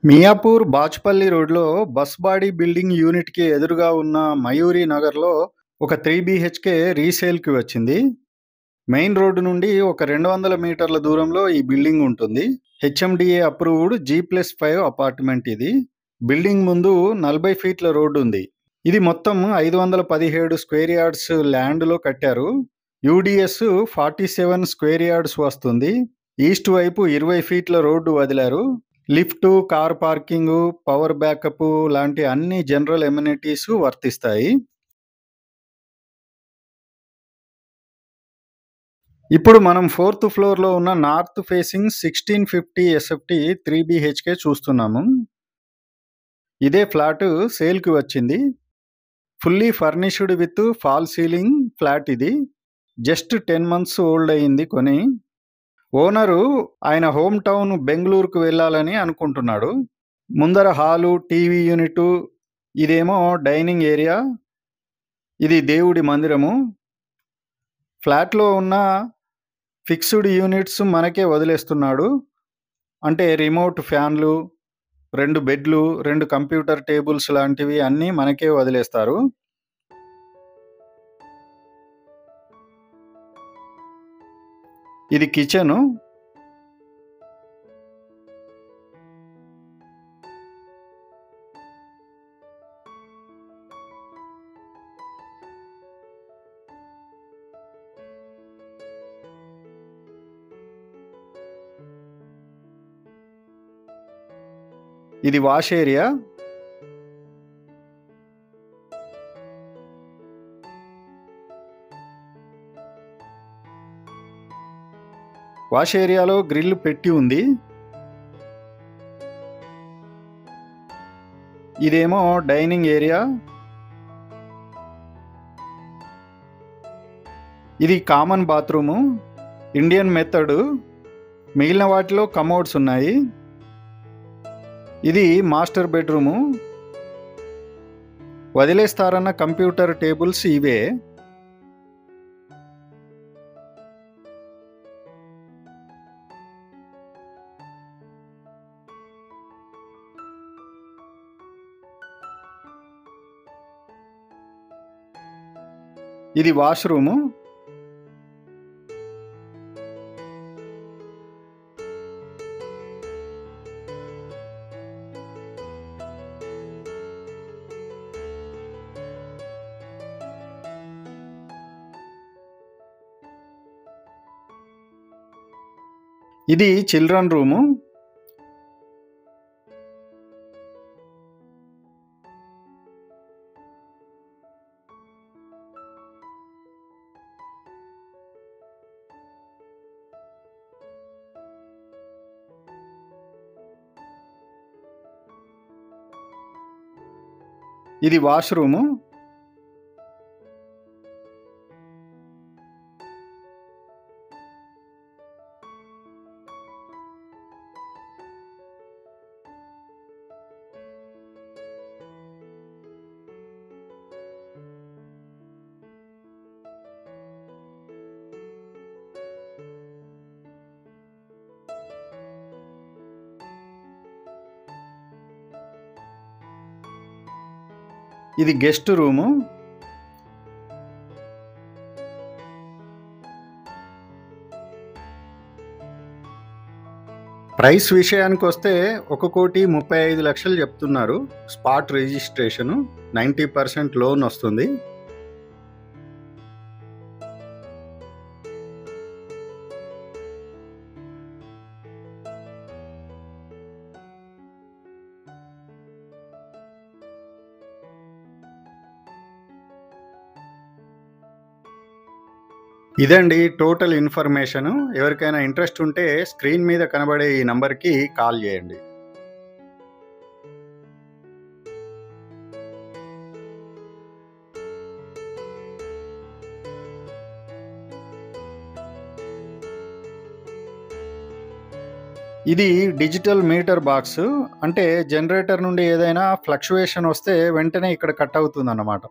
మియాపూర్ బాచ్పల్లి రోడ్లో bus body building యూనిట్కి ఎదురుగా ఉన్న మయూరి నగర్లో ఒక 3 BHK రీసేల్కి వచ్చింది. మెయిన్ రోడ్డు నుండి ఒక 200 మీటర్ల దూరంలో ఈ బిల్డింగ్ ఉంటుంది. HMDA అప్రూవ్డ్ G+5 అపార్ట్మెంట్ ఇది. బిల్డింగ్ ముందు 40 ఫీట్ల రోడ్డు ఉంది. ఇది మొత్తం 517 స్క్వేర్ యార్డ్స్ ల్యాండ్లో కట్టారు. UDS 47 స్క్వేర్ యార్డ్స్ వస్తుంది. ఈస్ట్ వైపు 20 ఫీట్ల రోడ్డు వదిలారు. Lift, car parking, power backup లాంటి అన్ని జనరల్ ఎమ్యూనిటీస్ వర్తిస్తాయి. ఇప్పుడు మనం 4th ఫ్లోర్లో ఉన్న నార్త్ ఫేసింగ్ 1650 SFT 3 BHK చూస్తున్నాము. ఇదే ఫ్లాట్ సేల్కి వచ్చింది. Fully furnished with fall ceiling flat ఇది. జస్ట్ 10 months ఓల్డ్ అయింది కొని. ఓనరు ఆయన హోమ్ టౌన్ బెంగళూరుకు వెళ్ళాలని అనుకుంటున్నాడు. ముందర హాలు, టీవీ యూనిట్, ఇదేమో డైనింగ్ ఏరియా, ఇది దేవుడి మందిరము. ఫ్లాట్లో ఉన్న ఫిక్స్డ్ యూనిట్స్ మనకే వదిలేస్తున్నాడు. అంటే రిమోట్ ఫ్యాన్లు, 2 బెడ్లు, 2 కంప్యూటర్ టేబుల్స్ లాంటివి అన్నీ మనకే వదిలేస్తారు. ఇది కిచెను. ఇది వాష్ ఏరియా. వాష్ ఏరియాలో గ్రిల్ పెట్టి ఉంది. ఇదేమో డైనింగ్ ఏరియా. ఇది కామన్ బాత్రూము, ఇండియన్ మెథడ్. మిగిలిన వాటిలో కమోడ్స్ ఉన్నాయి. ఇది మాస్టర్ బెడ్రూము. వదిలేస్తారన్న కంప్యూటర్ టేబుల్స్ ఇవే. ఇది వాష్రూము. ఇది చిల్డ్రన్ రూము. ఇది వాష్రూము. ఇది గెస్ట్ రూము. ప్రైస్ విషయానికి వస్తే 1,35,00,000 చెప్తున్నారు. స్పాట్ రిజిస్ట్రేషను, 90% లోన్ వస్తుంది. ఇదండి టోటల్ ఇన్ఫర్మేషను. ఎవరికైనా ఇంట్రెస్ట్ ఉంటే స్క్రీన్ మీద కనబడే ఈ నంబర్కి కాల్ చేయండి. ఇది డిజిటల్ మీటర్ బాక్స్. అంటే జనరేటర్ నుండి ఏదైనా ఫ్లక్చువేషన్ వస్తే వెంటనే ఇక్కడ కట్ అవుతుంది అన్నమాట.